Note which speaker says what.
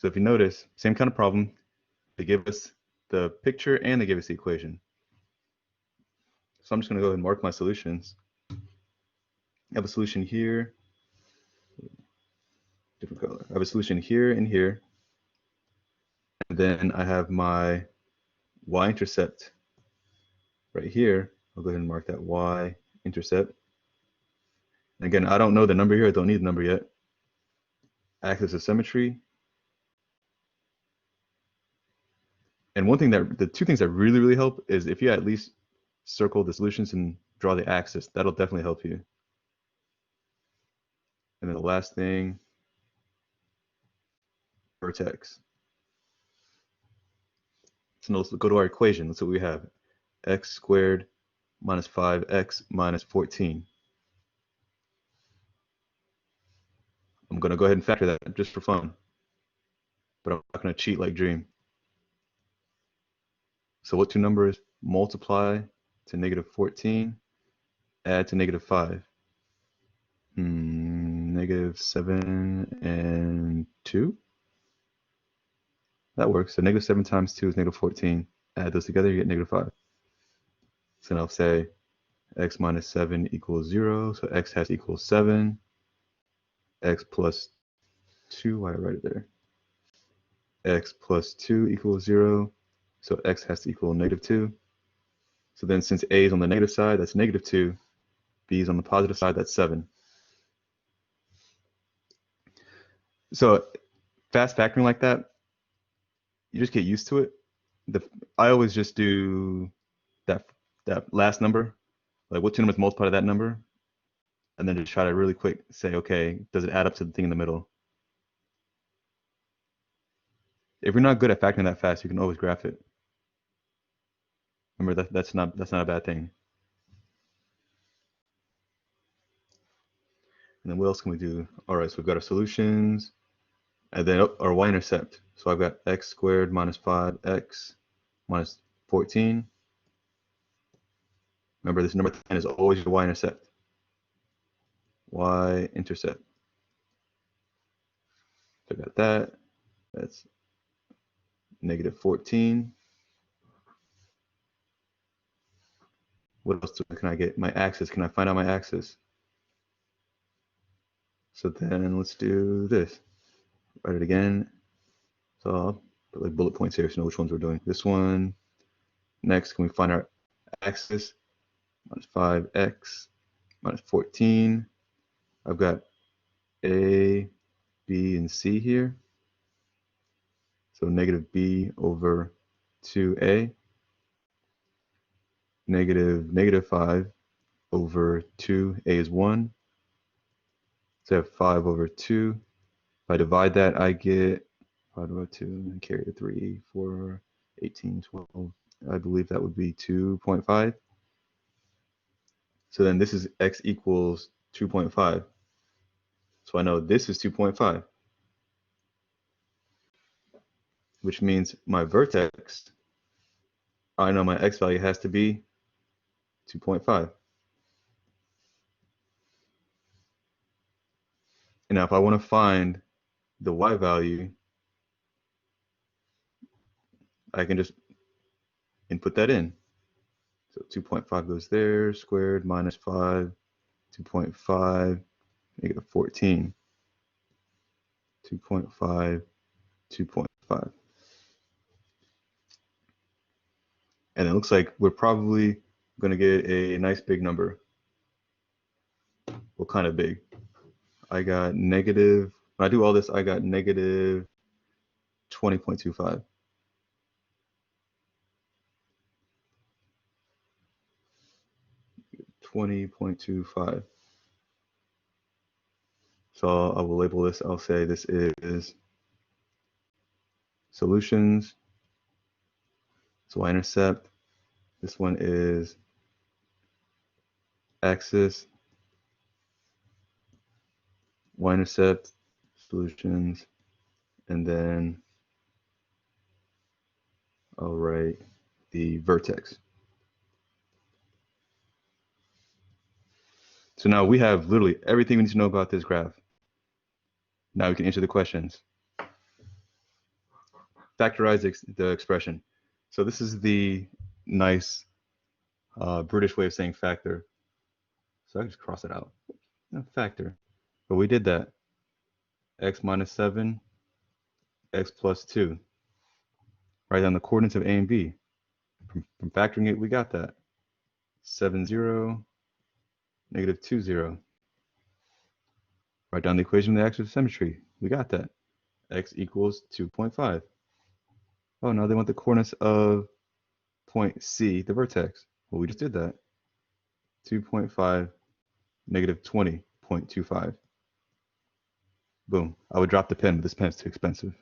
Speaker 1: So if you notice, same kind of problem. They give us the picture and they give us the equation. So I'm just going to go ahead and mark my solutions. I have a solution here, different color. I have a solution here and here. And then I have my y-intercept right here. I'll go ahead and mark that y-intercept. And again, I don't know the number here. I don't need the number yet. Axis of symmetry. And the two things that really, really help is if you at least circle the solutions and draw the axis, that'll definitely help you. And then the last thing, vertex. So now let's go to our equation. That's what we have. X squared minus 5x minus 14. I'm going to go ahead and factor that just for fun. But I'm not going to cheat like Dream. So what two numbers multiply to negative 14, add to negative 5? Negative 7 and 2? That works. So negative 7 times 2 is negative 14. Add those together, you get negative 5. So now I'll say x minus 7 equals 0. So x has to equal 7. X plus 2, why did I write it there? X plus 2 equals 0. So x has to equal negative 2. So then since a is on the negative side, that's negative 2. B is on the positive side, that's 7. So fast factoring like that, you just get used to it. I always just do that last number, like what two numbers multiply to that number, and then just try to really quick say, okay, does it add up to the thing in the middle? If you're not good at factoring that fast, you can always graph it. Remember that's not a bad thing. And then what else can we do? All right, so we've got our solutions, and then our y-intercept. So I've got x squared minus 5x minus 14. Remember, this number 10 is always your y-intercept. Y-intercept. So I got that. That's negative 14. What else can I get? My axis. Can I find out my axis? So then let's do this. Write it again. So I'll put like bullet points here so you know which ones we're doing. This one. Next, can we find our axis? Minus 5x minus 14. I've got A, B, and C here. So negative B over 2A. Negative 5 over 2. A is 1. So I have 5 over 2. If I divide that, I get 5 over 2 and carry the 3, 4, 18, 12. I believe that would be 2.5. So then this is x equals 2.5. So I know this is 2.5, which means my vertex, I know my x value has to be 2.5. And now if I want to find the y value, I can just input that in. So 2.5 goes there, squared minus 5, 2.5, negative 14. 2.5, 2.5. And it looks like we're probably going to get a nice big number. What kind of big? I got negative, when I do all this, I got negative 20.25. $20.25. So I will label this, I'll say this is solutions. So y-intercept. This one is axis. Y-intercept, solutions, and then I'll write the vertex. So now we have literally everything we need to know about this graph. Now we can answer the questions. factorize the expression. So this is the nice British way of saying factor. So I can just cross it out. Factor. But we did that. X minus 7, x plus 2. Write down the coordinates of A and B. From factoring it, we got that. 7, 0, negative 2, 0. Write down the equation of the axis of symmetry. We got that. X equals 2.5. Oh, now they want the coordinates of point C, the vertex. Well, we just did that. 2.5, negative 20.25. Boom. I would drop the pen, but this pen's too expensive.